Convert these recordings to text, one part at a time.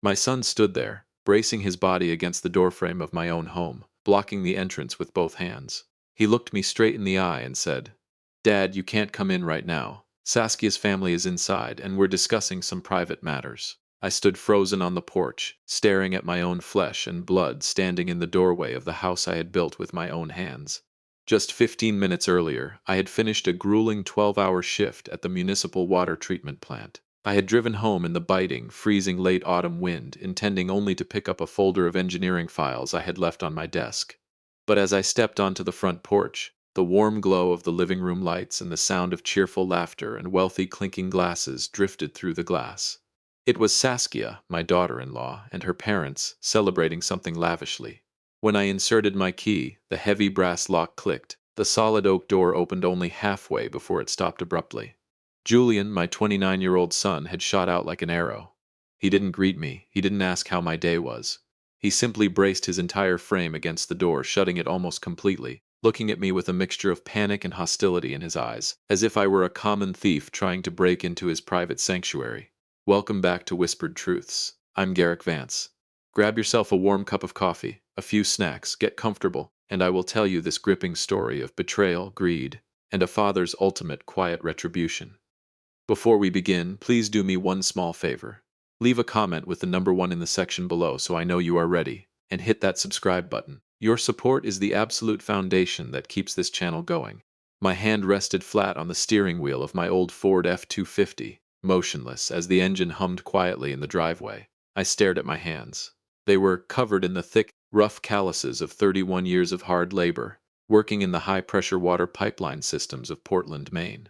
My son stood there, bracing his body against the doorframe of my own home, blocking the entrance with both hands. He looked me straight in the eye and said, "Dad, you can't come in right now. Saskia's family is inside, and we're discussing some private matters." I stood frozen on the porch, staring at my own flesh and blood standing in the doorway of the house I had built with my own hands. Just 15 minutes earlier, I had finished a grueling 12-hour shift at the municipal water treatment plant. I had driven home in the biting, freezing late autumn wind, intending only to pick up a folder of engineering files I had left on my desk. But as I stepped onto the front porch, the warm glow of the living room lights and the sound of cheerful laughter and wealthy clinking glasses drifted through the glass. It was Saskia, my daughter-in-law, and her parents, celebrating something lavishly. When I inserted my key, the heavy brass lock clicked. The solid oak door opened only halfway before it stopped abruptly. Julian, my 29-year-old son, had shot out like an arrow. He didn't greet me. He didn't ask how my day was. He simply braced his entire frame against the door, shutting it almost completely, looking at me with a mixture of panic and hostility in his eyes, as if I were a common thief trying to break into his private sanctuary. Welcome back to Whispered Truths. I'm Garrick Vance. Grab yourself a warm cup of coffee, a few snacks, get comfortable, and I will tell you this gripping story of betrayal, greed, and a father's ultimate quiet retribution. Before we begin, please do me one small favor. Leave a comment with the number 1 in the section below so I know you are ready, and hit that subscribe button. Your support is the absolute foundation that keeps this channel going. My hand rested flat on the steering wheel of my old Ford F-250, motionless as the engine hummed quietly in the driveway. I stared at my hands. They were covered in the thick, rough calluses of 31 years of hard labor, working in the high-pressure water pipeline systems of Portland, Maine.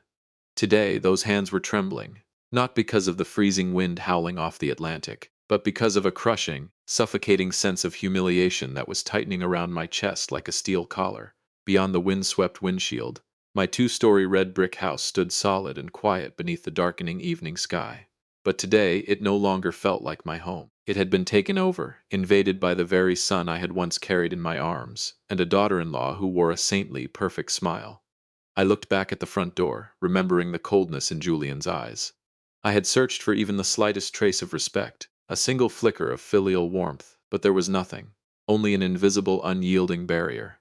Today, those hands were trembling, not because of the freezing wind howling off the Atlantic, but because of a crushing, suffocating sense of humiliation that was tightening around my chest like a steel collar. Beyond the windswept windshield, my 2-story red brick house stood solid and quiet beneath the darkening evening sky. But today, it no longer felt like my home. It had been taken over, invaded by the very son I had once carried in my arms, and a daughter-in-law who wore a saintly, perfect smile. I looked back at the front door, remembering the coldness in Julian's eyes. I had searched for even the slightest trace of respect, a single flicker of filial warmth, but there was nothing, only an invisible, unyielding barrier.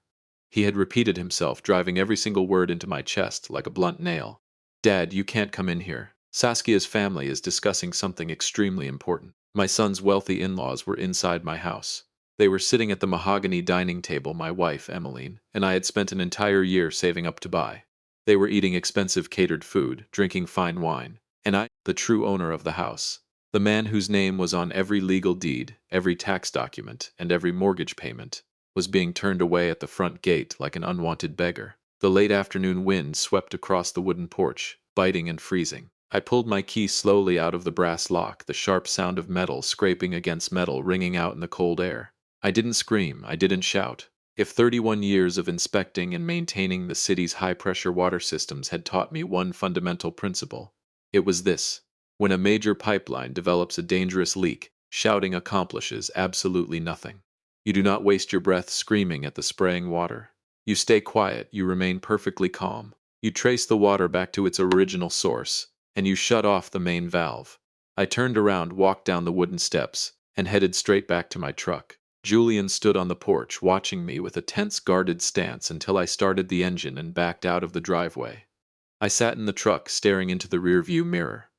He had repeated himself, driving every single word into my chest like a blunt nail. "Dad, you can't come in here. Saskia's family is discussing something extremely important." My son's wealthy in-laws were inside my house. They were sitting at the mahogany dining table my wife, Emmeline, and I had spent an entire year saving up to buy. They were eating expensive catered food, drinking fine wine, and I, the true owner of the house, the man whose name was on every legal deed, every tax document, and every mortgage payment, was being turned away at the front gate like an unwanted beggar. The late afternoon wind swept across the wooden porch, biting and freezing. I pulled my key slowly out of the brass lock, the sharp sound of metal scraping against metal ringing out in the cold air. I didn't scream, I didn't shout. If 31 years of inspecting and maintaining the city's high-pressure water systems had taught me one fundamental principle, it was this: when a major pipeline develops a dangerous leak, shouting accomplishes absolutely nothing. You do not waste your breath screaming at the spraying water. You stay quiet, you remain perfectly calm. You trace the water back to its original source, and you shut off the main valve. I turned around, walked down the wooden steps, and headed straight back to my truck. Julian stood on the porch, watching me with a tense, guarded stance until I started the engine and backed out of the driveway. I sat in the truck, staring into the rearview mirror.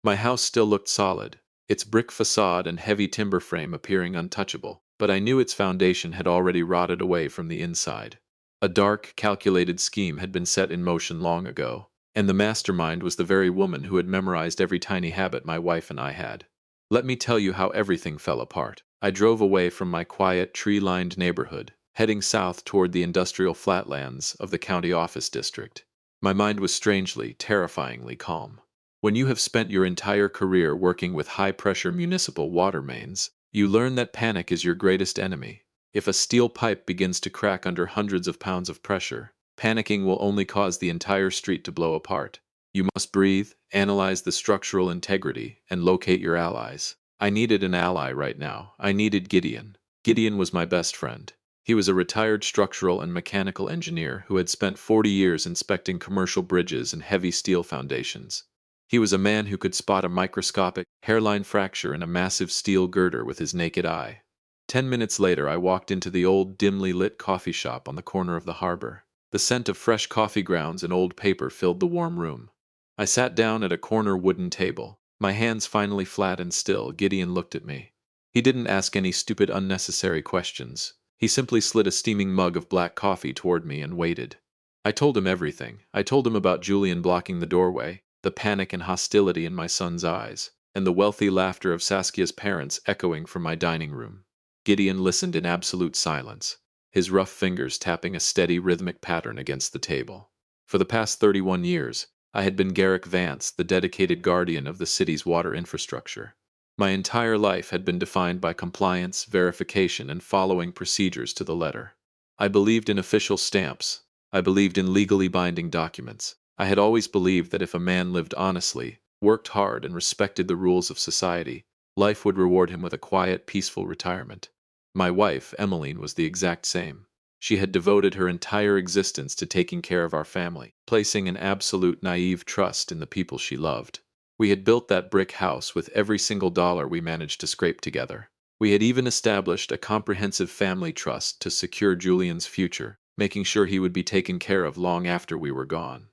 My house still looked solid, its brick facade and heavy timber frame appearing untouchable, but I knew its foundation had already rotted away from the inside. A dark, calculated scheme had been set in motion long ago, and the mastermind was the very woman who had memorized every tiny habit my wife and I had. Let me tell you how everything fell apart. I drove away from my quiet, tree-lined neighborhood, heading south toward the industrial flatlands of the county office district. My mind was strangely, terrifyingly calm. When you have spent your entire career working with high-pressure municipal water mains, you learn that panic is your greatest enemy. If a steel pipe begins to crack under hundreds of pounds of pressure, panicking will only cause the entire street to blow apart. You must breathe, analyze the structural integrity, and locate your allies. I needed an ally right now. I needed Gideon. Gideon was my best friend. He was a retired structural and mechanical engineer who had spent 40 years inspecting commercial bridges and heavy steel foundations. He was a man who could spot a microscopic hairline fracture in a massive steel girder with his naked eye. 10 minutes later, I walked into the old, dimly lit coffee shop on the corner of the harbor. The scent of fresh coffee grounds and old paper filled the warm room. I sat down at a corner wooden table. My hands finally flat and still. Gideon looked at me. He didn't ask any stupid, unnecessary questions. He simply slid a steaming mug of black coffee toward me and waited. I told him everything. I told him about Julian blocking the doorway, the panic and hostility in my son's eyes, and the wealthy laughter of Saskia's parents echoing from my dining room. Gideon listened in absolute silence, his rough fingers tapping a steady rhythmic pattern against the table. For the past 31 years, I had been Garrick Vance, the dedicated guardian of the city's water infrastructure. My entire life had been defined by compliance, verification, and following procedures to the letter. I believed in official stamps. I believed in legally binding documents. I had always believed that if a man lived honestly, worked hard, and respected the rules of society, life would reward him with a quiet, peaceful retirement. My wife, Emmeline, was the exact same. She had devoted her entire existence to taking care of our family, placing an absolute naive trust in the people she loved. We had built that brick house with every single dollar we managed to scrape together. We had even established a comprehensive family trust to secure Julian's future, making sure he would be taken care of long after we were gone.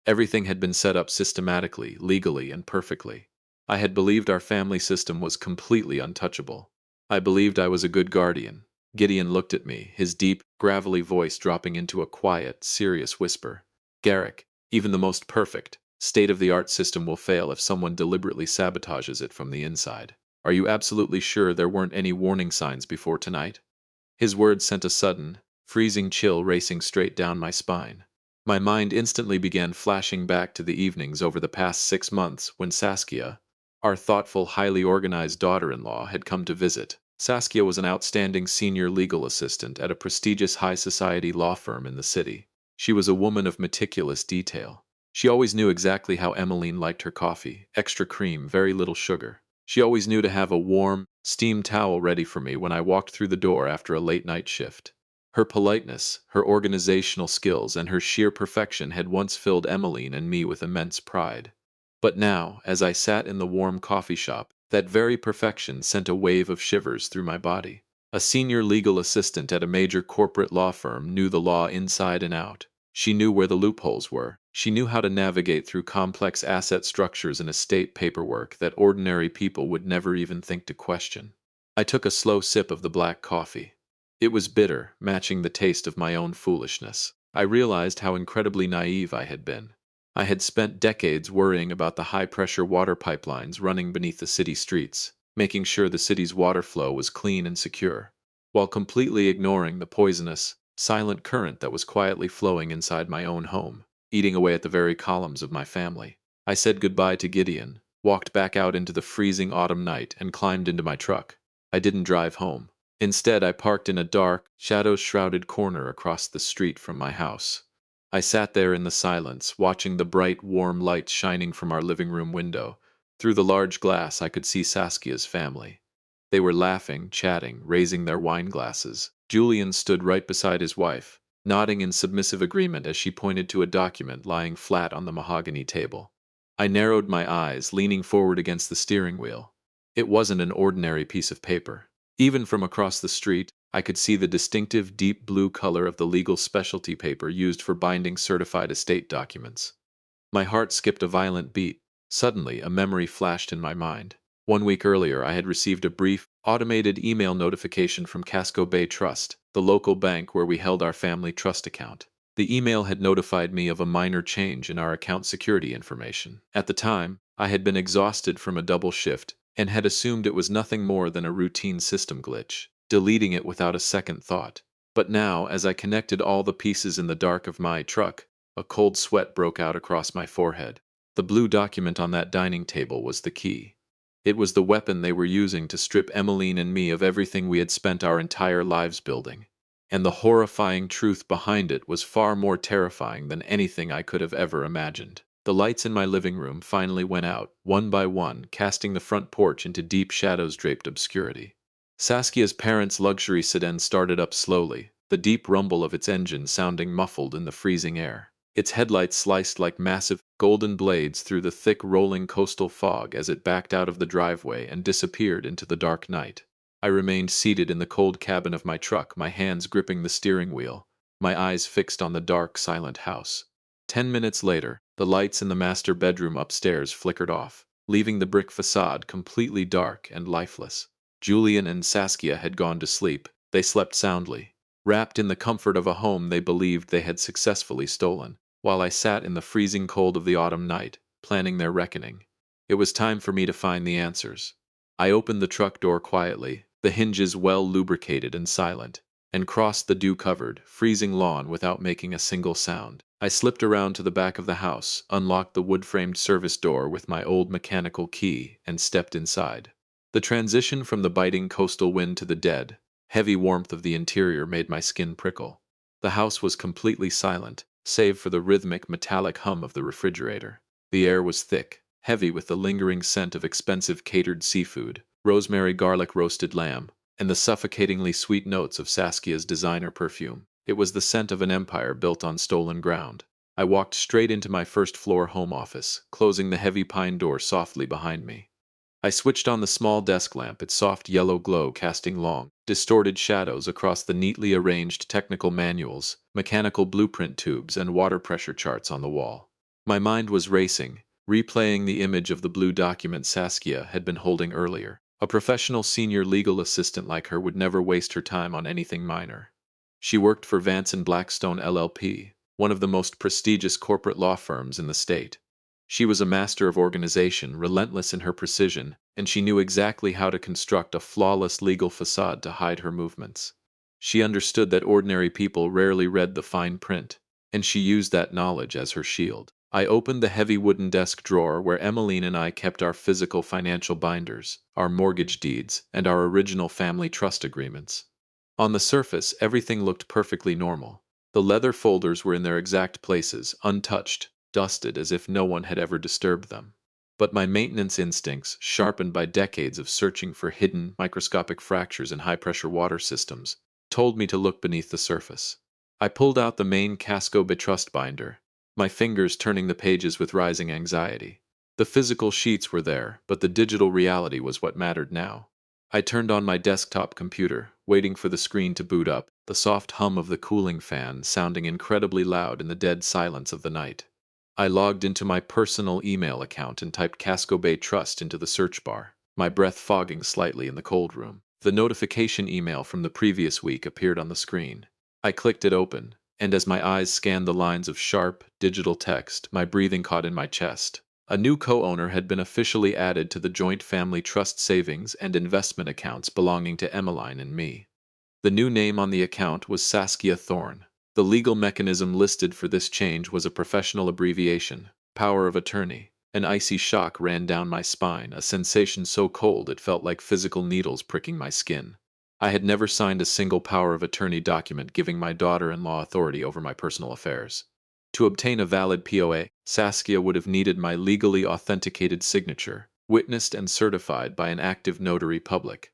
Everything had been set up systematically, legally, and perfectly. I had believed our family system was completely untouchable. I believed I was a good guardian. Gideon looked at me, his deep, gravelly voice dropping into a quiet, serious whisper. Garrick, even the most perfect, state-of-the-art system will fail if someone deliberately sabotages it from the inside. Are you absolutely sure there weren't any warning signs before tonight? His words sent a sudden, freezing chill racing straight down my spine. My mind instantly began flashing back to the evenings over the past 6 months when Saskia, our thoughtful, highly organized daughter-in-law, had come to visit. Saskia was an outstanding senior legal assistant at a prestigious high society law firm in the city. She was a woman of meticulous detail. She always knew exactly how Emmeline liked her coffee, extra cream, very little sugar. She always knew to have a warm, steamed towel ready for me when I walked through the door after a late-night shift. Her politeness, her organizational skills, and her sheer perfection had once filled Emmeline and me with immense pride. But now, as I sat in the warm coffee shop, that very perfection sent a wave of shivers through my body. A senior legal assistant at a major corporate law firm knew the law inside and out. She knew where the loopholes were. She knew how to navigate through complex asset structures and estate paperwork that ordinary people would never even think to question. I took a slow sip of the black coffee. It was bitter, matching the taste of my own foolishness. I realized how incredibly naive I had been. I had spent decades worrying about the high-pressure water pipelines running beneath the city streets, making sure the city's water flow was clean and secure, while completely ignoring the poisonous, silent current that was quietly flowing inside my own home, eating away at the very columns of my family. I said goodbye to Gideon, walked back out into the freezing autumn night, and climbed into my truck. I didn't drive home. Instead, I parked in a dark, shadow-shrouded corner across the street from my house. I sat there in the silence, watching the bright, warm lights shining from our living room window. Through the large glass, I could see Saskia's family. They were laughing, chatting, raising their wine glasses. Julian stood right beside his wife, nodding in submissive agreement as she pointed to a document lying flat on the mahogany table. I narrowed my eyes, leaning forward against the steering wheel. It wasn't an ordinary piece of paper. Even from across the street, I could see the distinctive deep blue color of the legal specialty paper used for binding certified estate documents. My heart skipped a violent beat. Suddenly, a memory flashed in my mind. 1 week earlier, I had received a brief, automated email notification from Casco Bay Trust, the local bank where we held our family trust account. The email had notified me of a minor change in our account security information. At the time, I had been exhausted from a double shift and had assumed it was nothing more than a routine system glitch, deleting it without a second thought. But now, as I connected all the pieces in the dark of my truck, a cold sweat broke out across my forehead. The blue document on that dining table was the key. It was the weapon they were using to strip Emmeline and me of everything we had spent our entire lives building. And the horrifying truth behind it was far more terrifying than anything I could have ever imagined. The lights in my living room finally went out, one by one, casting the front porch into deep shadows-draped obscurity. Saskia's parents' luxury sedan started up slowly, the deep rumble of its engine sounding muffled in the freezing air. Its headlights sliced like massive, golden blades through the thick rolling coastal fog as it backed out of the driveway and disappeared into the dark night. I remained seated in the cold cabin of my truck, my hands gripping the steering wheel, my eyes fixed on the dark, silent house. 10 minutes later, the lights in the master bedroom upstairs flickered off, leaving the brick facade completely dark and lifeless. Julian and Saskia had gone to sleep. They slept soundly, wrapped in the comfort of a home they believed they had successfully stolen, while I sat in the freezing cold of the autumn night, planning their reckoning. It was time for me to find the answers. I opened the truck door quietly, the hinges well lubricated and silent, and crossed the dew-covered, freezing lawn without making a single sound. I slipped around to the back of the house, unlocked the wood-framed service door with my old mechanical key, and stepped inside. The transition from the biting coastal wind to the dead, heavy warmth of the interior made my skin prickle. The house was completely silent, save for the rhythmic metallic hum of the refrigerator. The air was thick, heavy with the lingering scent of expensive catered seafood, rosemary garlic roasted lamb, and the suffocatingly sweet notes of Saskia's designer perfume. It was the scent of an empire built on stolen ground. I walked straight into my first-floor home office, closing the heavy pine door softly behind me. I switched on the small desk lamp, its soft yellow glow casting long, distorted shadows across the neatly arranged technical manuals, mechanical blueprint tubes, and water pressure charts on the wall. My mind was racing, replaying the image of the blue document Saskia had been holding earlier. A professional senior legal assistant like her would never waste her time on anything minor. She worked for Vance and Blackstone LLP, one of the most prestigious corporate law firms in the state. She was a master of organization, relentless in her precision, and she knew exactly how to construct a flawless legal facade to hide her movements. She understood that ordinary people rarely read the fine print, and she used that knowledge as her shield. I opened the heavy wooden desk drawer where Emmeline and I kept our physical financial binders, our mortgage deeds, and our original family trust agreements. On the surface, everything looked perfectly normal. The leather folders were in their exact places, untouched, dusted as if no one had ever disturbed them. But my maintenance instincts, sharpened by decades of searching for hidden, microscopic fractures in high-pressure water systems, told me to look beneath the surface. I pulled out the main Casco Betrust binder, my fingers turning the pages with rising anxiety. The physical sheets were there, but the digital reality was what mattered now. I turned on my desktop computer, waiting for the screen to boot up, the soft hum of the cooling fan sounding incredibly loud in the dead silence of the night. I logged into my personal email account and typed Casco Bay Trust into the search bar, my breath fogging slightly in the cold room. The notification email from the previous week appeared on the screen. I clicked it open, and as my eyes scanned the lines of sharp, digital text, my breathing caught in my chest. A new co-owner had been officially added to the joint family trust savings and investment accounts belonging to Emmeline and me. The new name on the account was Saskia Thorne. The legal mechanism listed for this change was a professional abbreviation, power of attorney. An icy shock ran down my spine, a sensation so cold it felt like physical needles pricking my skin. I had never signed a single power of attorney document giving my daughter-in-law authority over my personal affairs. To obtain a valid POA, Saskia would have needed my legally authenticated signature, witnessed and certified by an active notary public.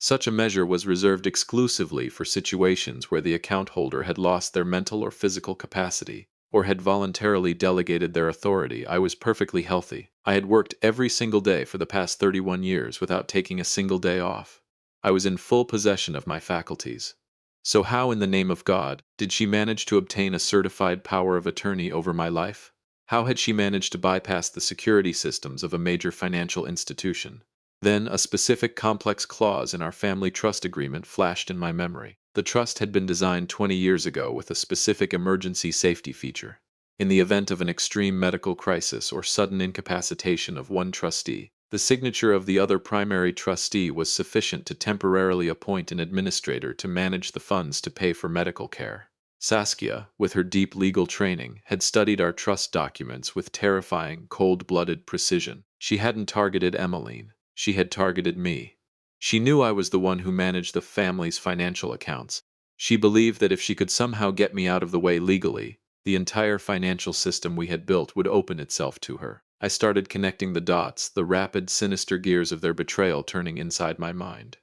Such a measure was reserved exclusively for situations where the account holder had lost their mental or physical capacity, or had voluntarily delegated their authority. I was perfectly healthy. I had worked every single day for the past 31 years without taking a single day off. I was in full possession of my faculties. So how, in the name of God, did she manage to obtain a certified power of attorney over my life? How had she managed to bypass the security systems of a major financial institution? Then a specific complex clause in our family trust agreement flashed in my memory. The trust had been designed 20 years ago with a specific emergency safety feature. In the event of an extreme medical crisis or sudden incapacitation of one trustee, the signature of the other primary trustee was sufficient to temporarily appoint an administrator to manage the funds to pay for medical care. Saskia, with her deep legal training, had studied our trust documents with terrifying, cold-blooded precision. She hadn't targeted Emmeline. She had targeted me. She knew I was the one who managed the family's financial accounts. She believed that if she could somehow get me out of the way legally, the entire financial system we had built would open itself to her. I started connecting the dots, the rapid, sinister gears of their betrayal turning inside my mind.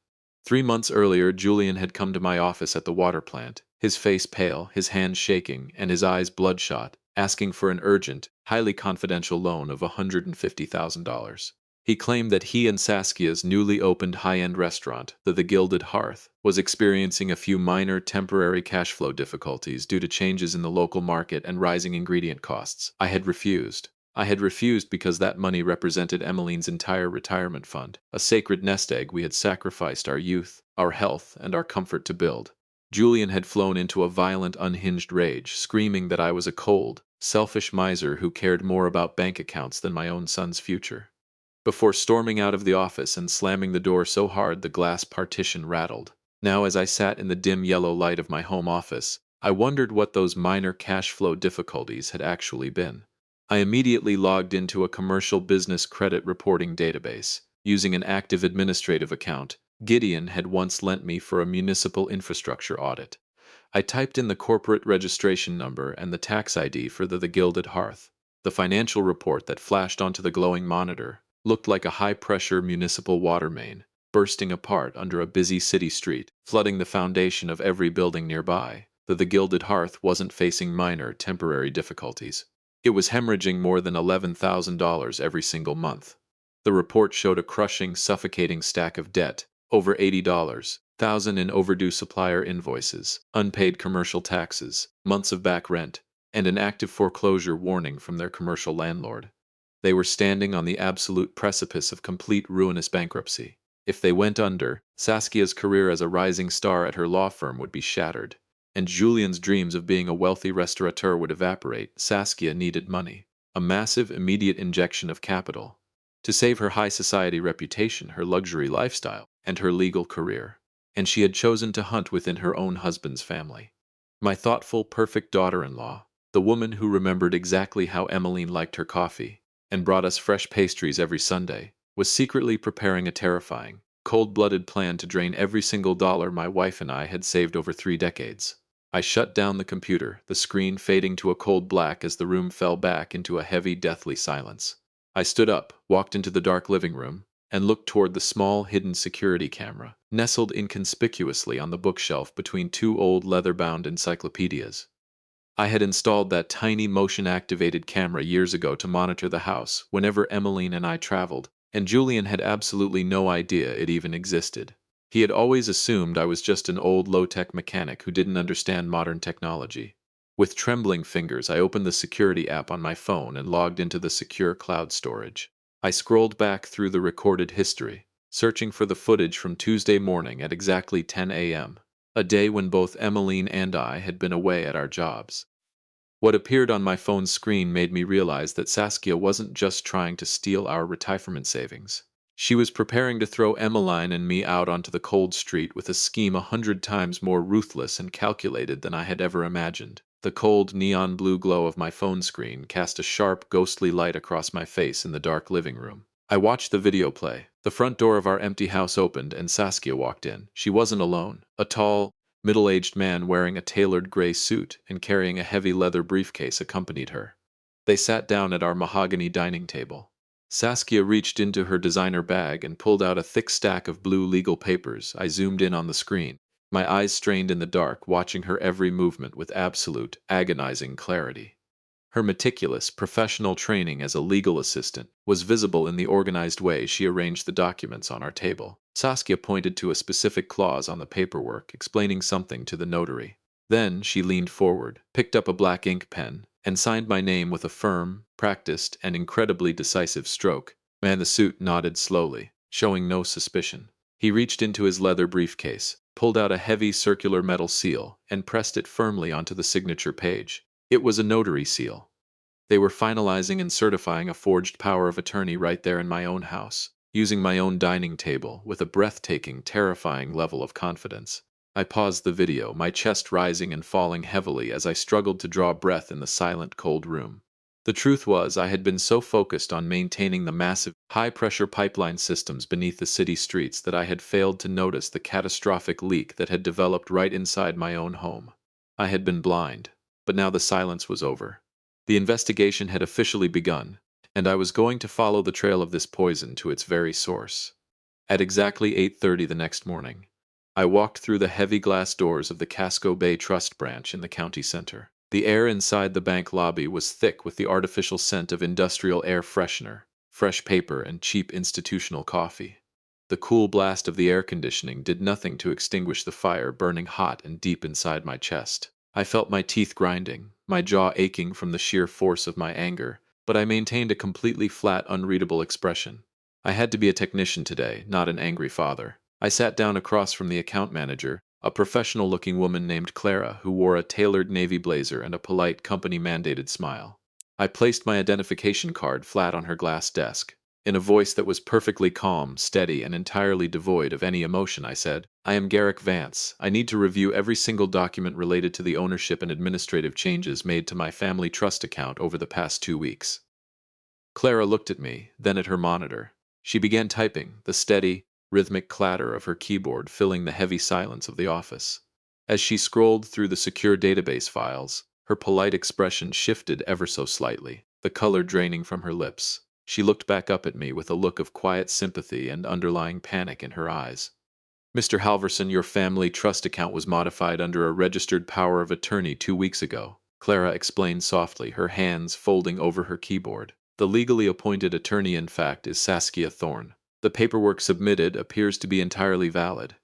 3 months earlier, Julian had come to my office at the water plant, his face pale, his hands shaking, and his eyes bloodshot, asking for an urgent, highly confidential loan of $150,000. He claimed that he and Saskia's newly opened high-end restaurant, the Gilded Hearth, was experiencing a few minor temporary cash flow difficulties due to changes in the local market and rising ingredient costs. I had refused. I had refused because that money represented Emmeline's entire retirement fund, a sacred nest egg we had sacrificed our youth, our health, and our comfort to build. Julian had flown into a violent, unhinged rage, screaming that I was a cold, selfish miser who cared more about bank accounts than my own son's future. Before storming out of the office and slamming the door so hard the glass partition rattled. Now, as I sat in the dim yellow light of my home office, I wondered what those minor cash flow difficulties had actually been. I immediately logged into a commercial business credit reporting database. Using an active administrative account, Gideon had once lent me for a municipal infrastructure audit. I typed in the corporate registration number and the tax ID for the Gilded Hearth. The financial report that flashed onto the glowing monitor looked like a high-pressure municipal water main, bursting apart under a busy city street, flooding the foundation of every building nearby. The Gilded Hearth wasn't facing minor, temporary difficulties. It was hemorrhaging more than $11,000 every single month. The report showed a crushing, suffocating stack of debt, over $80,000 in overdue supplier invoices, unpaid commercial taxes, months of back rent, and an active foreclosure warning from their commercial landlord. They were standing on the absolute precipice of complete ruinous bankruptcy. If they went under, Saskia's career as a rising star at her law firm would be shattered, and Julian's dreams of being a wealthy restaurateur would evaporate. Saskia needed money, a massive, immediate injection of capital, to save her high society reputation, her luxury lifestyle, and her legal career. And she had chosen to hunt within her own husband's family. My thoughtful, perfect daughter-in-law, the woman who remembered exactly how Emmeline liked her coffee, and brought us fresh pastries every Sunday, was secretly preparing a terrifying, cold-blooded plan to drain every single dollar my wife and I had saved over 3 decades. I shut down the computer, the screen fading to a cold black as the room fell back into a heavy, deathly silence. I stood up, walked into the dark living room, and looked toward the small, hidden security camera, nestled inconspicuously on the bookshelf between 2 old leather-bound encyclopedias. I had installed that tiny motion-activated camera years ago to monitor the house whenever Emmeline and I traveled, and Julian had absolutely no idea it even existed. He had always assumed I was just an old low-tech mechanic who didn't understand modern technology. With trembling fingers, I opened the security app on my phone and logged into the secure cloud storage. I scrolled back through the recorded history, searching for the footage from Tuesday morning at exactly 10 a.m., a day when both Emmeline and I had been away at our jobs. What appeared on my phone's screen made me realize that Saskia wasn't just trying to steal our retirement savings. She was preparing to throw Emmeline and me out onto the cold street with a scheme 100 times more ruthless and calculated than I had ever imagined. The cold neon blue glow of my phone screen cast a sharp, ghostly light across my face in the dark living room. I watched the video play. The front door of our empty house opened and Saskia walked in. She wasn't alone. A tall, middle-aged man wearing a tailored gray suit and carrying a heavy leather briefcase accompanied her. They sat down at our mahogany dining table. Saskia reached into her designer bag and pulled out a thick stack of blue legal papers. I zoomed in on the screen, my eyes strained in the dark, watching her every movement with absolute, agonizing clarity. Her meticulous, professional training as a legal assistant was visible in the organized way she arranged the documents on our table. Saskia pointed to a specific clause on the paperwork, explaining something to the notary. Then she leaned forward, picked up a black ink pen, and signed my name with a firm, practiced, and incredibly decisive stroke. Man in the suit nodded slowly, showing no suspicion. He reached into his leather briefcase, pulled out a heavy circular metal seal, and pressed it firmly onto the signature page. It was a notary seal. They were finalizing and certifying a forged power of attorney right there in my own house, using my own dining table with a breathtaking, terrifying level of confidence. I paused the video, my chest rising and falling heavily as I struggled to draw breath in the silent, cold room. The truth was, I had been so focused on maintaining the massive, high-pressure pipeline systems beneath the city streets that I had failed to notice the catastrophic leak that had developed right inside my own home. I had been blind. But now the silence was over. The investigation had officially begun, and I was going to follow the trail of this poison to its very source. At exactly 8:30 the next morning, I walked through the heavy glass doors of the Casco Bay Trust branch in the county center. The air inside the bank lobby was thick with the artificial scent of industrial air freshener, fresh paper, and cheap institutional coffee. The cool blast of the air conditioning did nothing to extinguish the fire burning hot and deep inside my chest. I felt my teeth grinding, my jaw aching from the sheer force of my anger, but I maintained a completely flat, unreadable expression. I had to be a technician today, not an angry father. I sat down across from the account manager, a professional-looking woman named Clara who wore a tailored navy blazer and a polite company-mandated smile. I placed my identification card flat on her glass desk. In a voice that was perfectly calm, steady, and entirely devoid of any emotion, I said, "I am Garrick Vance. I need to review every single document related to the ownership and administrative changes made to my family trust account over the past 2 weeks." Clara looked at me, then at her monitor. She began typing, the steady, rhythmic clatter of her keyboard filling the heavy silence of the office. As she scrolled through the secure database files, her polite expression shifted ever so slightly, the color draining from her lips. She looked back up at me with a look of quiet sympathy and underlying panic in her eyes. "Mr. Halverson, your family trust account was modified under a registered power of attorney 2 weeks ago," Clara explained softly, her hands folding over her keyboard. "The legally appointed attorney, in fact, is Saskia Thorne. The paperwork submitted appears to be entirely valid,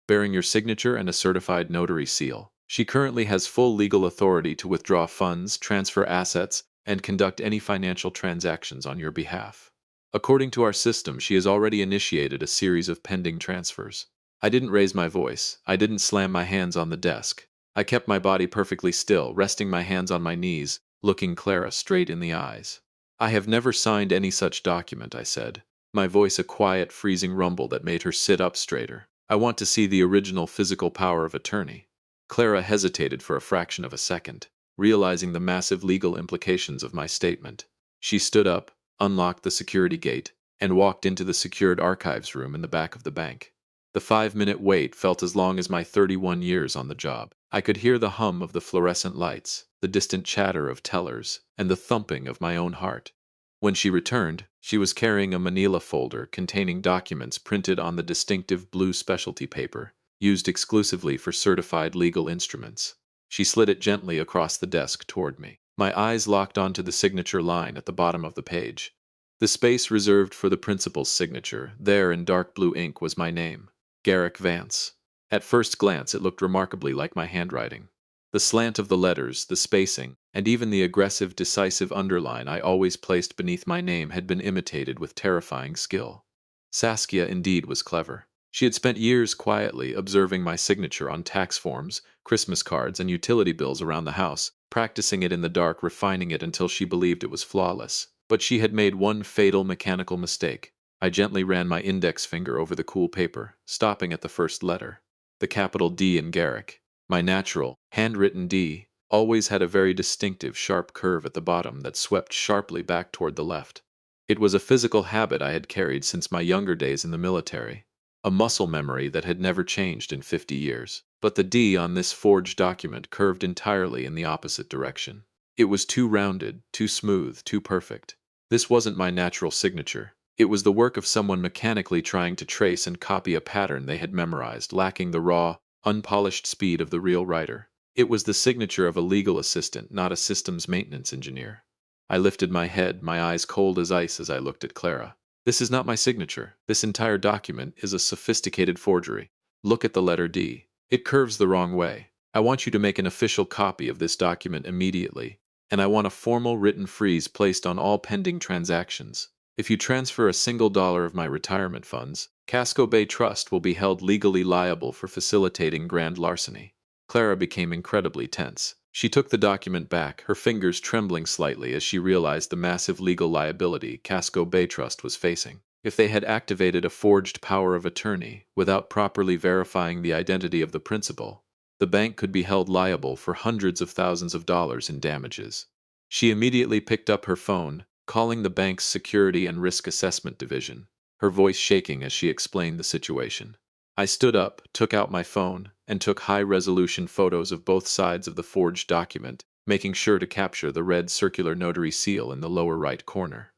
bearing your signature and a certified notary seal. She currently has full legal authority to withdraw funds, transfer assets, and conduct any financial transactions on your behalf. According to our system, she has already initiated a series of pending transfers." I didn't raise my voice. I didn't slam my hands on the desk. I kept my body perfectly still, resting my hands on my knees, looking Clara straight in the eyes. "I have never signed any such document," I said, my voice a quiet, freezing rumble that made her sit up straighter. "I want to see the original physical power of attorney." Clara hesitated for a fraction of a second, realizing the massive legal implications of my statement. She stood up, unlocked the security gate, and walked into the secured archives room in the back of the bank. The 5-minute wait felt as long as my 31 years on the job. I could hear the hum of the fluorescent lights, the distant chatter of tellers, and the thumping of my own heart. When she returned, she was carrying a manila folder containing documents printed on the distinctive blue specialty paper, used exclusively for certified legal instruments. She slid it gently across the desk toward me. My eyes locked onto the signature line at the bottom of the page. The space reserved for the principal's signature, there in dark blue ink, was my name. Garrick Vance. At first glance, it looked remarkably like my handwriting. The slant of the letters, the spacing, and even the aggressive, decisive underline I always placed beneath my name had been imitated with terrifying skill. Saskia indeed was clever. She had spent years quietly observing my signature on tax forms, Christmas cards, and utility bills around the house, practicing it in the dark, refining it until she believed it was flawless. But she had made one fatal mechanical mistake. I gently ran my index finger over the cool paper, stopping at the first letter. The capital D in Garrick. My natural, handwritten D always had a very distinctive, sharp curve at the bottom that swept sharply back toward the left. It was a physical habit I had carried since my younger days in the military, a muscle memory that had never changed in 50 years. But the D on this forged document curved entirely in the opposite direction. It was too rounded, too smooth, too perfect. This wasn't my natural signature. It was the work of someone mechanically trying to trace and copy a pattern they had memorized, lacking the raw, unpolished speed of the real writer. It was the signature of a legal assistant, not a systems maintenance engineer. I lifted my head, my eyes cold as ice as I looked at Clara. "This is not my signature. This entire document is a sophisticated forgery. Look at the letter D. It curves the wrong way. I want you to make an official copy of this document immediately, and I want a formal written freeze placed on all pending transactions. If you transfer a single dollar of my retirement funds, Casco Bay Trust will be held legally liable for facilitating grand larceny." Clara became incredibly tense. She took the document back, her fingers trembling slightly as she realized the massive legal liability Casco Bay Trust was facing. If they had activated a forged power of attorney without properly verifying the identity of the principal, the bank could be held liable for hundreds of thousands of dollars in damages. She immediately picked up her phone, calling the bank's Security and Risk Assessment Division, her voice shaking as she explained the situation. I stood up, took out my phone, and took high-resolution photos of both sides of the forged document, making sure to capture the red circular notary seal in the lower right corner.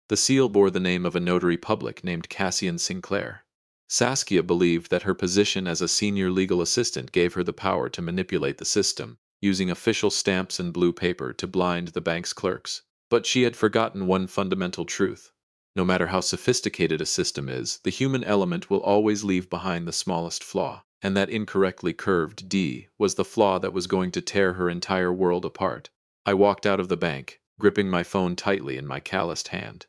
The seal bore the name of a notary public named Cassian Sinclair. Saskia believed that her position as a senior legal assistant gave her the power to manipulate the system, using official stamps and blue paper to blind the bank's clerks. But she had forgotten one fundamental truth. No matter how sophisticated a system is, the human element will always leave behind the smallest flaw. And that incorrectly curved D was the flaw that was going to tear her entire world apart. I walked out of the bank, gripping my phone tightly in my calloused hand.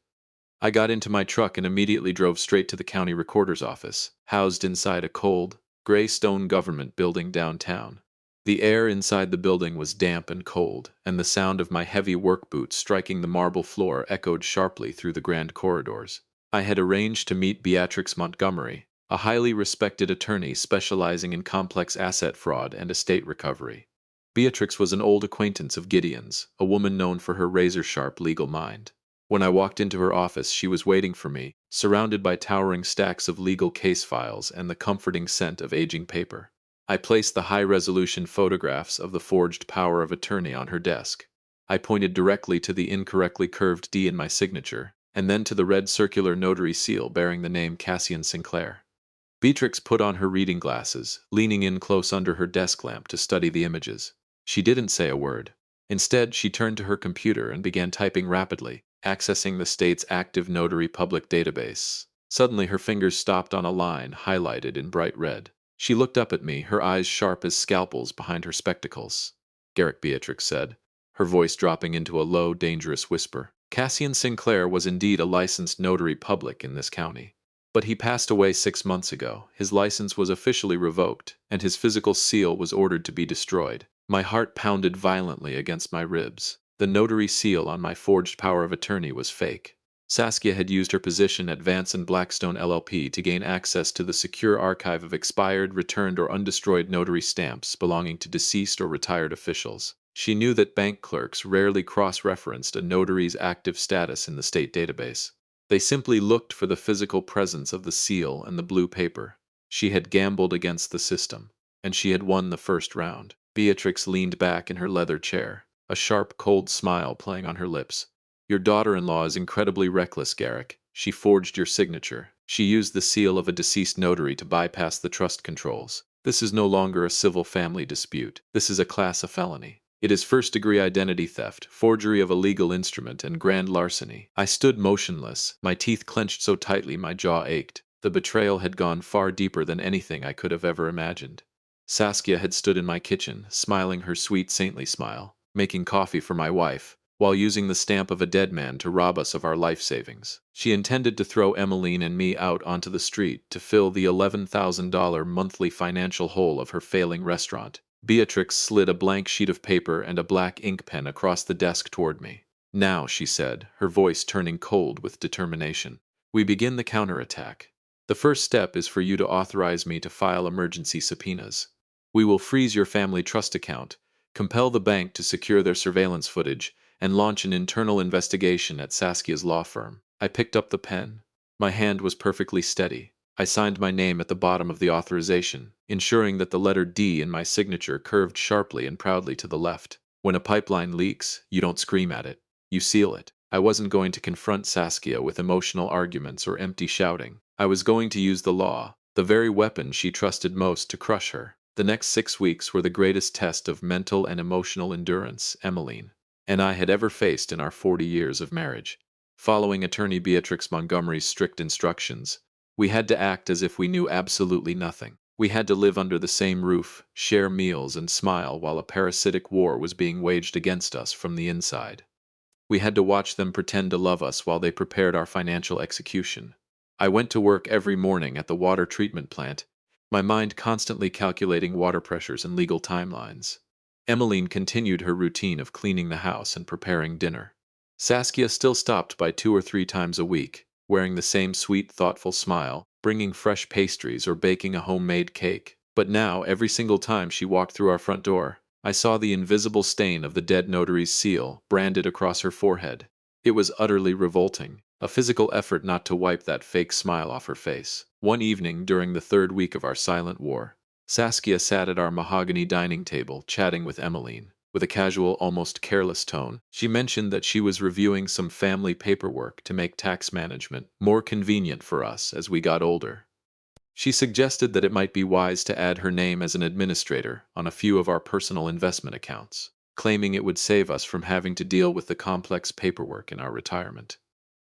I got into my truck and immediately drove straight to the county recorder's office, housed inside a cold, gray stone government building downtown. The air inside the building was damp and cold, and the sound of my heavy work boots striking the marble floor echoed sharply through the grand corridors. I had arranged to meet Beatrix Montgomery, a highly respected attorney specializing in complex asset fraud and estate recovery. Beatrix was an old acquaintance of Gideon's, a woman known for her razor-sharp legal mind. When I walked into her office, she was waiting for me, surrounded by towering stacks of legal case files and the comforting scent of aging paper. I placed the high-resolution photographs of the forged power of attorney on her desk. I pointed directly to the incorrectly curved D in my signature, and then to the red circular notary seal bearing the name Cassian Sinclair. Beatrix put on her reading glasses, leaning in close under her desk lamp to study the images. She didn't say a word. Instead, she turned to her computer and began typing rapidly, accessing the state's active notary public database. Suddenly, her fingers stopped on a line highlighted in bright red. She looked up at me, her eyes sharp as scalpels behind her spectacles. "Garrick," Beatrix said, her voice dropping into a low, dangerous whisper. Cassian Sinclair was indeed a licensed notary public in this county. But he passed away 6 months ago. His license was officially revoked, and his physical seal was ordered to be destroyed. My heart pounded violently against my ribs. The notary seal on my forged power of attorney was fake. Saskia had used her position at Vance and Blackstone LLP to gain access to the secure archive of expired, returned, or undestroyed notary stamps belonging to deceased or retired officials. She knew that bank clerks rarely cross-referenced a notary's active status in the state database. They simply looked for the physical presence of the seal and the blue paper. She had gambled against the system, and she had won the first round. Beatrix leaned back in her leather chair, a sharp, cold smile playing on her lips. "Your daughter-in-law is incredibly reckless, Garrick. She forged your signature. She used the seal of a deceased notary to bypass the trust controls. This is no longer a civil family dispute. This is a class of felony. It is first-degree identity theft, forgery of a legal instrument, and grand larceny." I stood motionless, my teeth clenched so tightly my jaw ached. The betrayal had gone far deeper than anything I could have ever imagined. Saskia had stood in my kitchen, smiling her sweet, saintly smile, making coffee for my wife, while using the stamp of a dead man to rob us of our life savings. She intended to throw Emmeline and me out onto the street to fill the $11,000 monthly financial hole of her failing restaurant. Beatrix slid a blank sheet of paper and a black ink pen across the desk toward me. "Now," she said, her voice turning cold with determination, "we begin the counterattack. The first step is for you to authorize me to file emergency subpoenas. We will freeze your family trust account, compel the bank to secure their surveillance footage, and launch an internal investigation at Saskia's law firm." I picked up the pen. My hand was perfectly steady. I signed my name at the bottom of the authorization, ensuring that the letter D in my signature curved sharply and proudly to the left. When a pipeline leaks, you don't scream at it. You seal it. I wasn't going to confront Saskia with emotional arguments or empty shouting. I was going to use the law, the very weapon she trusted most, to crush her. The next 6 weeks were the greatest test of mental and emotional endurance Emmeline and I had ever faced in our 40 years of marriage. Following attorney Beatrix Montgomery's strict instructions, we had to act as if we knew absolutely nothing. We had to live under the same roof, share meals, and smile while a parasitic war was being waged against us from the inside. We had to watch them pretend to love us while they prepared our financial execution. I went to work every morning at the water treatment plant, my mind constantly calculating water pressures and legal timelines. Emmeline continued her routine of cleaning the house and preparing dinner. Saskia still stopped by 2 or 3 times a week, wearing the same sweet, thoughtful smile, bringing fresh pastries or baking a homemade cake. But now, every single time she walked through our front door, I saw the invisible stain of the dead notary's seal branded across her forehead. It was utterly revolting, a physical effort not to wipe that fake smile off her face. One evening during the 3rd week of our silent war, Saskia sat at our mahogany dining table, chatting with Emmeline. With a casual, almost careless tone, she mentioned that she was reviewing some family paperwork to make tax management more convenient for us as we got older. She suggested that it might be wise to add her name as an administrator on a few of our personal investment accounts, claiming it would save us from having to deal with the complex paperwork in our retirement.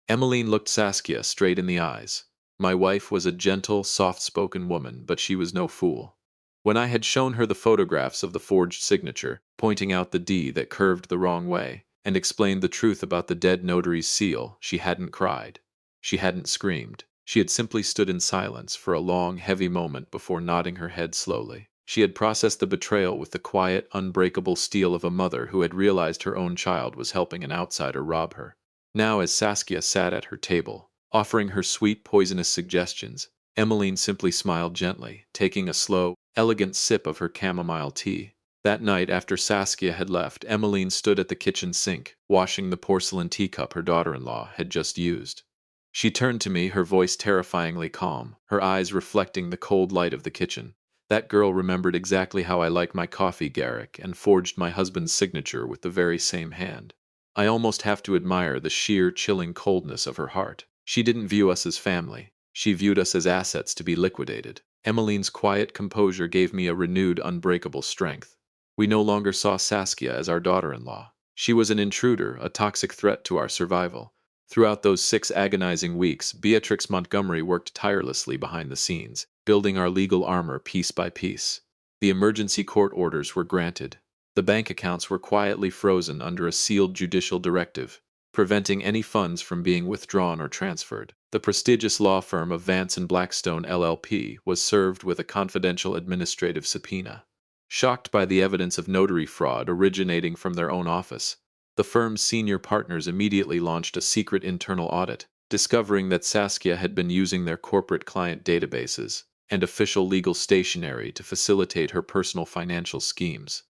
Emmeline looked Saskia straight in the eyes. My wife was a gentle, soft-spoken woman, but she was no fool. When I had shown her the photographs of the forged signature, pointing out the D that curved the wrong way, and explained the truth about the dead notary's seal, she hadn't cried. She hadn't screamed. She had simply stood in silence for a long, heavy moment before nodding her head slowly. She had processed the betrayal with the quiet, unbreakable steel of a mother who had realized her own child was helping an outsider rob her. Now, as Saskia sat at her table, offering her sweet, poisonous suggestions, Emmeline simply smiled gently, taking a slow, elegant sip of her chamomile tea. That night, after Saskia had left, Emmeline stood at the kitchen sink, washing the porcelain teacup her daughter-in-law had just used. She turned to me, her voice terrifyingly calm, her eyes reflecting the cold light of the kitchen. That girl remembered exactly how I like my coffee, Garrick, and forged my husband's signature with the very same hand. I almost have to admire the sheer, chilling coldness of her heart. She didn't view us as family. She viewed us as assets to be liquidated. Emmeline's quiet composure gave me a renewed, unbreakable strength. We no longer saw Saskia as our daughter-in-law. She was an intruder, a toxic threat to our survival. Throughout those 6 agonizing weeks, Beatrix Montgomery worked tirelessly behind the scenes, building our legal armor piece by piece. The emergency court orders were granted. The bank accounts were quietly frozen under a sealed judicial directive, preventing any funds from being withdrawn or transferred. The prestigious law firm of Vance and Blackstone LLP was served with a confidential administrative subpoena. Shocked by the evidence of notary fraud originating from their own office, the firm's senior partners immediately launched a secret internal audit, discovering that Saskia had been using their corporate client databases and official legal stationery to facilitate her personal financial schemes.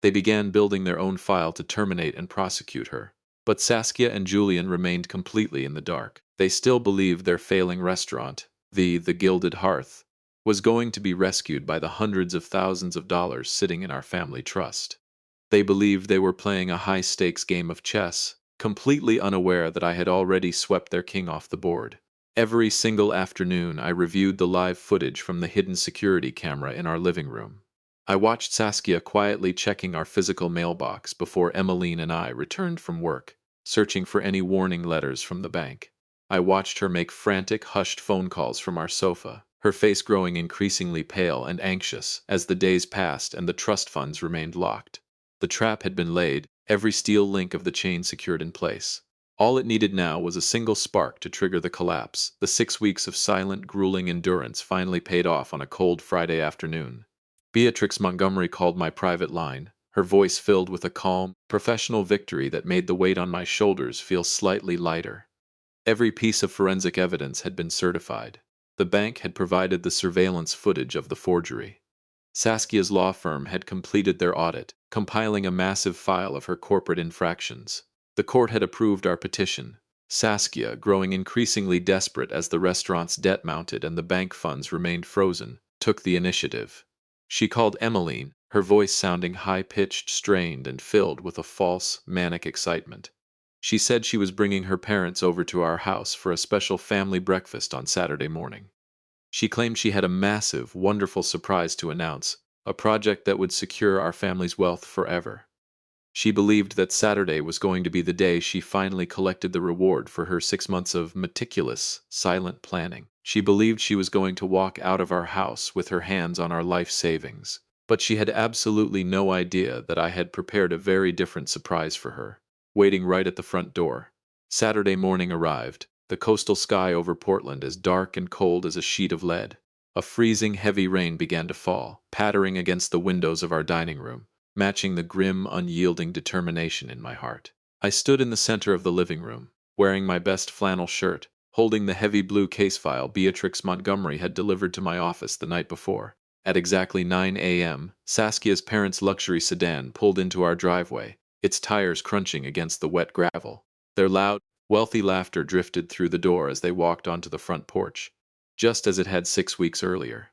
They began building their own file to terminate and prosecute her. But Saskia and Julian remained completely in the dark. They still believed their failing restaurant, the Gilded Hearth, was going to be rescued by the hundreds of thousands of dollars sitting in our family trust. They believed they were playing a high-stakes game of chess, completely unaware that I had already swept their king off the board. Every single afternoon, I reviewed the live footage from the hidden security camera in our living room. I watched Saskia quietly checking our physical mailbox before Emmeline and I returned from work, searching for any warning letters from the bank. I watched her make frantic, hushed phone calls from our sofa, her face growing increasingly pale and anxious as the days passed and the trust funds remained locked. The trap had been laid, every steel link of the chain secured in place. All it needed now was a single spark to trigger the collapse. The 6 weeks of silent, grueling endurance finally paid off on a cold Friday afternoon. Beatrix Montgomery called my private line, her voice filled with a calm, professional victory that made the weight on my shoulders feel slightly lighter. Every piece of forensic evidence had been certified. The bank had provided the surveillance footage of the forgery. Saskia's law firm had completed their audit, compiling a massive file of her corporate infractions. The court had approved our petition. Saskia, growing increasingly desperate as the restaurant's debt mounted and the bank funds remained frozen, took the initiative. She called Emmeline, her voice sounding high-pitched, strained, and filled with a false, manic excitement. She said she was bringing her parents over to our house for a special family breakfast on Saturday morning. She claimed she had a massive, wonderful surprise to announce, a project that would secure our family's wealth forever. She believed that Saturday was going to be the day she finally collected the reward for her 6 months of meticulous, silent planning. She believed she was going to walk out of our house with her hands on our life savings. But she had absolutely no idea that I had prepared a very different surprise for her, waiting right at the front door. Saturday morning arrived, the coastal sky over Portland as dark and cold as a sheet of lead. A freezing, heavy rain began to fall, pattering against the windows of our dining room, matching the grim, unyielding determination in my heart. I stood in the center of the living room, wearing my best flannel shirt, holding the heavy blue case file Beatrix Montgomery had delivered to my office the night before. At exactly 9 a.m., Saskia's parents' luxury sedan pulled into our driveway, its tires crunching against the wet gravel. Their loud, wealthy laughter drifted through the door as they walked onto the front porch, just as it had 6 weeks earlier.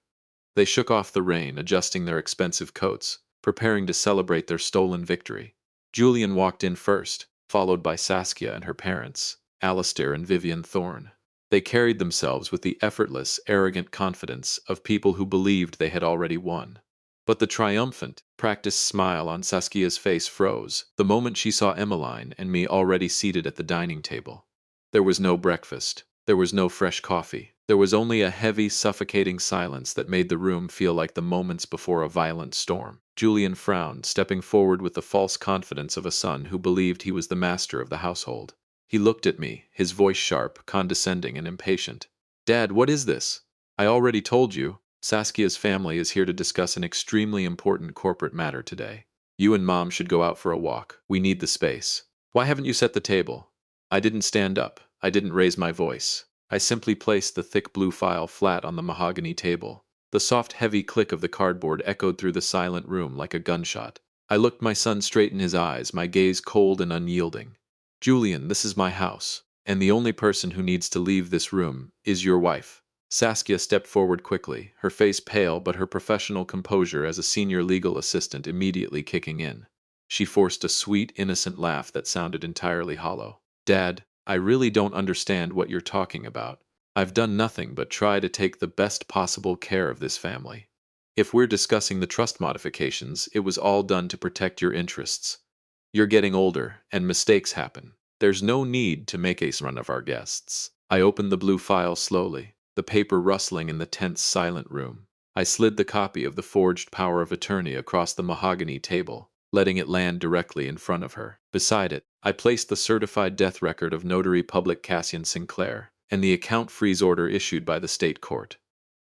They shook off the rain, adjusting their expensive coats, preparing to celebrate their stolen victory. Julian walked in first, followed by Saskia and her parents, Alistair and Vivian Thorne. They carried themselves with the effortless, arrogant confidence of people who believed they had already won. But the triumphant, practiced smile on Saskia's face froze the moment she saw Emmeline and me already seated at the dining table. There was no breakfast. There was no fresh coffee. There was only a heavy, suffocating silence that made the room feel like the moments before a violent storm. Julian frowned, stepping forward with the false confidence of a son who believed he was the master of the household. He looked at me, his voice sharp, condescending, and impatient. "Dad, what is this?" "I already told you. Saskia's family is here to discuss an extremely important corporate matter today. You and Mom should go out for a walk. We need the space. Why haven't you set the table?" I didn't stand up. I didn't raise my voice. I simply placed the thick blue file flat on the mahogany table. The soft, heavy click of the cardboard echoed through the silent room like a gunshot. I looked my son straight in his eyes, my gaze cold and unyielding. "Julian, this is my house, and the only person who needs to leave this room is your wife." Saskia stepped forward quickly, her face pale but her professional composure as a senior legal assistant immediately kicking in. She forced a sweet, innocent laugh that sounded entirely hollow. "Dad, I really don't understand what you're talking about. I've done nothing but try to take the best possible care of this family. If we're discussing the trust modifications, it was all done to protect your interests. You're getting older, and mistakes happen. There's no need to make a run of our guests." I opened the blue file slowly, the paper rustling in the tense, silent room. I slid the copy of the forged power of attorney across the mahogany table, letting it land directly in front of her. Beside it, I placed the certified death record of Notary Public Cassian Sinclair and the account freeze order issued by the state court.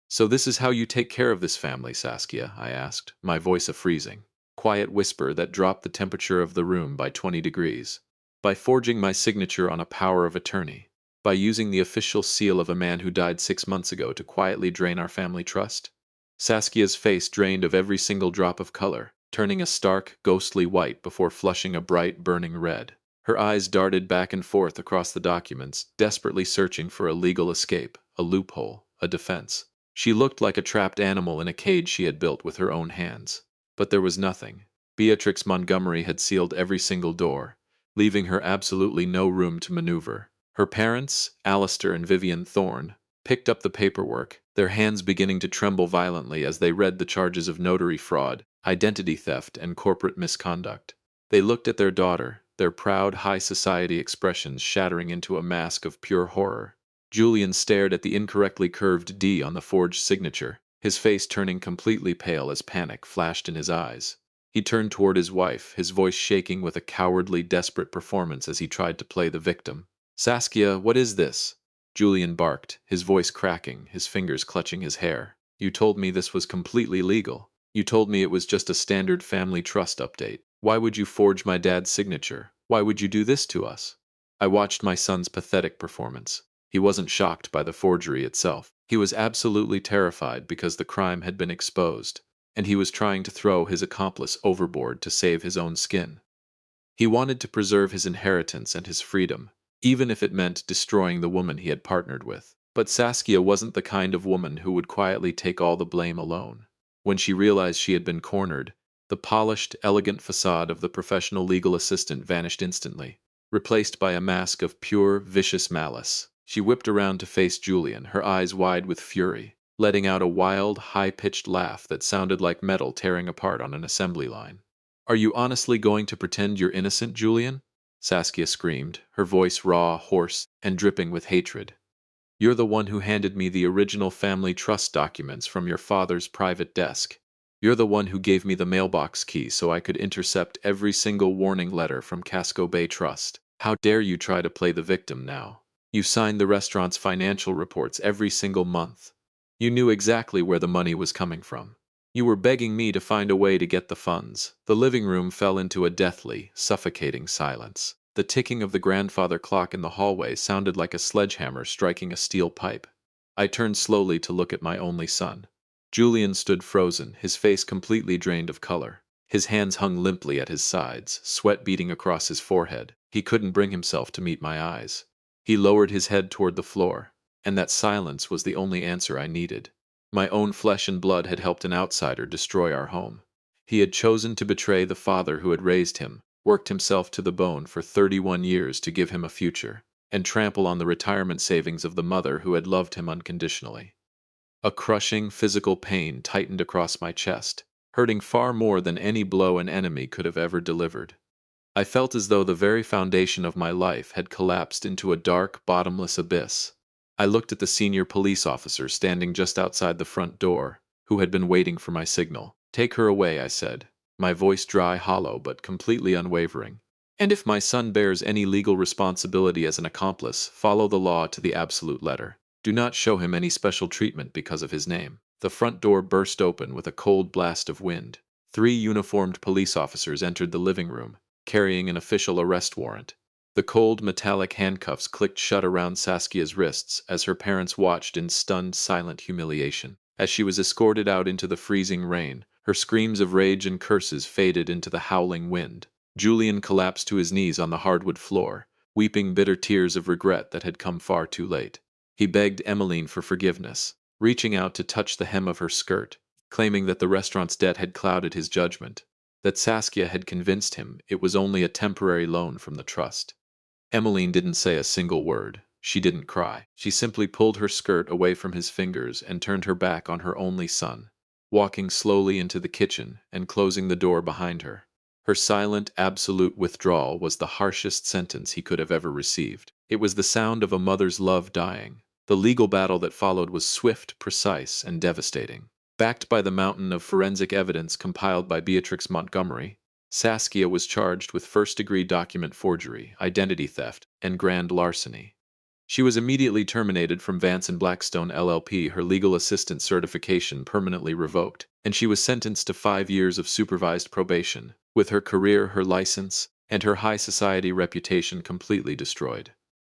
"So this is how you take care of this family, Saskia?" I asked, my voice a freezing. Quiet whisper that dropped the temperature of the room by 20 degrees. "By forging my signature on a power of attorney. By using the official seal of a man who died 6 months ago to quietly drain our family trust." Saskia's face drained of every single drop of color, turning a stark, ghostly white before flushing a bright, burning red. Her eyes darted back and forth across the documents, desperately searching for a legal escape, a loophole, a defense. She looked like a trapped animal in a cage she had built with her own hands. But there was nothing. Beatrix Montgomery had sealed every single door, leaving her absolutely no room to maneuver. Her parents, Alistair and Vivian Thorne, picked up the paperwork, their hands beginning to tremble violently as they read the charges of notary fraud, identity theft, and corporate misconduct. They looked at their daughter, their proud, high society expressions shattering into a mask of pure horror. Julian stared at the incorrectly curved D on the forged signature, his face turning completely pale as panic flashed in his eyes. He turned toward his wife, his voice shaking with a cowardly, desperate performance as he tried to play the victim. "Saskia, what is this?" Julian barked, his voice cracking, his fingers clutching his hair. "You told me this was completely legal. You told me it was just a standard family trust update. Why would you forge my dad's signature? Why would you do this to us?" I watched my son's pathetic performance. He wasn't shocked by the forgery itself. He was absolutely terrified because the crime had been exposed, and he was trying to throw his accomplice overboard to save his own skin. He wanted to preserve his inheritance and his freedom, even if it meant destroying the woman he had partnered with. But Saskia wasn't the kind of woman who would quietly take all the blame alone. When she realized she had been cornered, the polished, elegant facade of the professional legal assistant vanished instantly, replaced by a mask of pure, vicious malice. She whipped around to face Julian, her eyes wide with fury, letting out a wild, high-pitched laugh that sounded like metal tearing apart on an assembly line. "Are you honestly going to pretend you're innocent, Julian?" Saskia screamed, her voice raw, hoarse, and dripping with hatred. "You're the one who handed me the original family trust documents from your father's private desk. You're the one who gave me the mailbox key so I could intercept every single warning letter from Casco Bay Trust. How dare you try to play the victim now? You signed the restaurant's financial reports every single month. You knew exactly where the money was coming from. You were begging me to find a way to get the funds." The living room fell into a deathly, suffocating silence. The ticking of the grandfather clock in the hallway sounded like a sledgehammer striking a steel pipe. I turned slowly to look at my only son. Julian stood frozen, his face completely drained of color. His hands hung limply at his sides, sweat beading across his forehead. He couldn't bring himself to meet my eyes. He lowered his head toward the floor, and that silence was the only answer I needed. My own flesh and blood had helped an outsider destroy our home. He had chosen to betray the father who had raised him, worked himself to the bone for 31 years to give him a future, and trample on the retirement savings of the mother who had loved him unconditionally. A crushing physical pain tightened across my chest, hurting far more than any blow an enemy could have ever delivered. I felt as though the very foundation of my life had collapsed into a dark, bottomless abyss. I looked at the senior police officer standing just outside the front door, who had been waiting for my signal. "Take her away," I said, my voice dry, hollow, but completely unwavering. "And if my son bears any legal responsibility as an accomplice, follow the law to the absolute letter. Do not show him any special treatment because of his name." The front door burst open with a cold blast of wind. 3 uniformed police officers entered the living room, carrying an official arrest warrant. The cold metallic handcuffs clicked shut around Saskia's wrists as her parents watched in stunned, silent humiliation. As she was escorted out into the freezing rain, her screams of rage and curses faded into the howling wind. Julian collapsed to his knees on the hardwood floor, weeping bitter tears of regret that had come far too late. He begged Emmeline for forgiveness, reaching out to touch the hem of her skirt, claiming that the restaurant's debt had clouded his judgment, that Saskia had convinced him it was only a temporary loan from the trust. Emmeline didn't say a single word. She didn't cry. She simply pulled her skirt away from his fingers and turned her back on her only son, walking slowly into the kitchen and closing the door behind her. Her silent, absolute withdrawal was the harshest sentence he could have ever received. It was the sound of a mother's love dying. The legal battle that followed was swift, precise, and devastating. Backed by the mountain of forensic evidence compiled by Beatrix Montgomery, Saskia was charged with first-degree document forgery, identity theft, and grand larceny. She was immediately terminated from Vance and Blackstone LLP, her legal assistant certification permanently revoked, and she was sentenced to 5 years of supervised probation, with her career, her license, and her high society reputation completely destroyed.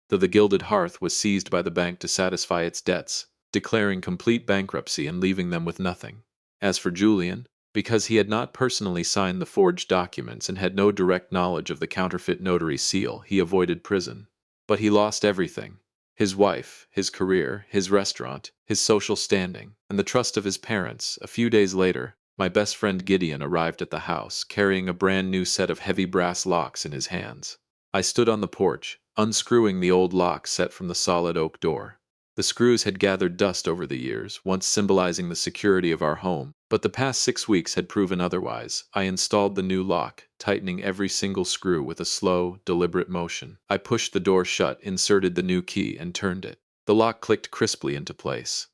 The Gilded Hearth was seized by the bank to satisfy its debts, declaring complete bankruptcy and leaving them with nothing. As for Julian, because he had not personally signed the forged documents and had no direct knowledge of the counterfeit notary seal, he avoided prison. But he lost everything: his wife, his career, his restaurant, his social standing, and the trust of his parents. A few days later, my best friend Gideon arrived at the house, carrying a brand new set of heavy brass locks in his hands. I stood on the porch, unscrewing the old lock set from the solid oak door. The screws had gathered dust over the years, once symbolizing the security of our home, but the past 6 weeks had proven otherwise. I installed the new lock, tightening every single screw with a slow, deliberate motion. I pushed the door shut, inserted the new key, and turned it. The lock clicked crisply into place.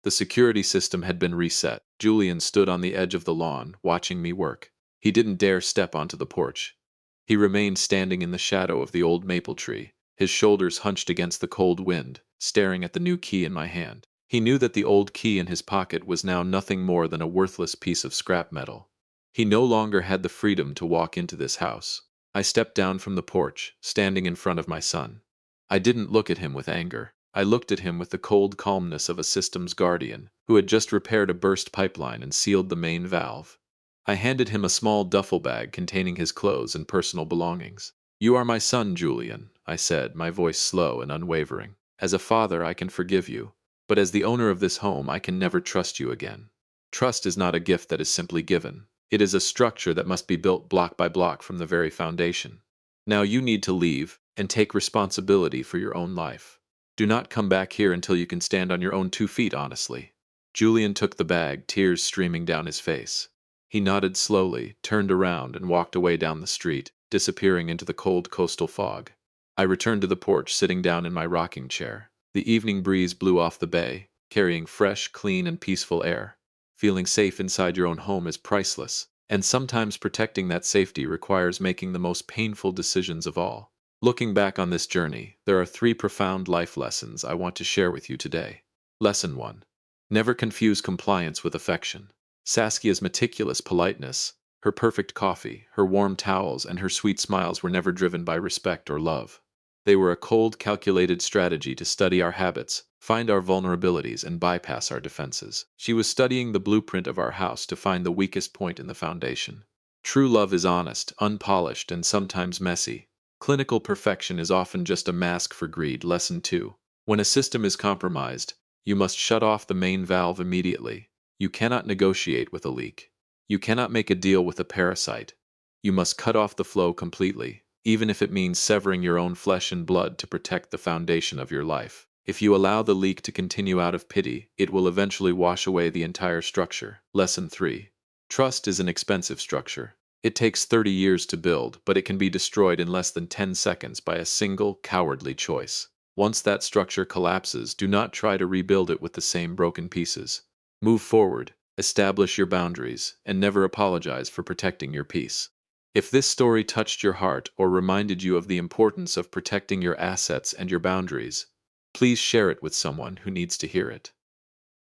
The security system had been reset. Julian stood on the edge of the lawn, watching me work. He didn't dare step onto the porch. He remained standing in the shadow of the old maple tree, his shoulders hunched against the cold wind, staring at the new key in my hand. He knew that the old key in his pocket was now nothing more than a worthless piece of scrap metal. He no longer had the freedom to walk into this house. I stepped down from the porch, standing in front of my son. I didn't look at him with anger. I looked at him with the cold calmness of a systems guardian, who had just repaired a burst pipeline and sealed the main valve. I handed him a small duffel bag containing his clothes and personal belongings. "You are my son, Julian," I said, my voice slow and unwavering. "As a father, I can forgive you, but as the owner of this home, I can never trust you again. Trust is not a gift that is simply given. It is a structure that must be built block by block from the very foundation. Now you need to leave and take responsibility for your own life. Do not come back here until you can stand on your own 2 feet honestly." Julian took the bag, tears streaming down his face. He nodded slowly, turned around, and walked away down the street, disappearing into the cold coastal fog. I returned to the porch, sitting down in my rocking chair. The evening breeze blew off the bay, carrying fresh, clean, and peaceful air. Feeling safe inside your own home is priceless, and sometimes protecting that safety requires making the most painful decisions of all. Looking back on this journey, there are 3 profound life lessons I want to share with you today. Lesson 1. Never confuse compliance with affection. Saskia's meticulous politeness, her perfect coffee, her warm towels, and her sweet smiles were never driven by respect or love. They were a cold, calculated strategy to study our habits, find our vulnerabilities, and bypass our defenses. She was studying the blueprint of our house to find the weakest point in the foundation. True love is honest, unpolished, and sometimes messy. Clinical perfection is often just a mask for greed. Lesson 2. When a system is compromised, you must shut off the main valve immediately. You cannot negotiate with a leak. You cannot make a deal with a parasite. You must cut off the flow completely. even if it means severing your own flesh and blood to protect the foundation of your life. If you allow the leak to continue out of pity, it will eventually wash away the entire structure. Lesson 3. Trust is an expensive structure. It takes 30 years to build, but it can be destroyed in less than 10 seconds by a single, cowardly choice. Once that structure collapses, do not try to rebuild it with the same broken pieces. Move forward, establish your boundaries, and never apologize for protecting your peace. If this story touched your heart or reminded you of the importance of protecting your assets and your boundaries, please share it with someone who needs to hear it.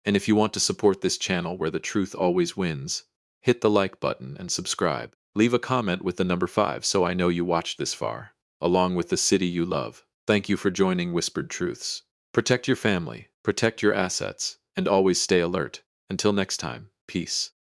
And if you want to support this channel where the truth always wins, hit the like button and subscribe. Leave a comment with the number 5 so I know you watched this far, along with the city you love. Thank you for joining Whispered Truths. Protect your family, protect your assets, and always stay alert. Until next time, peace.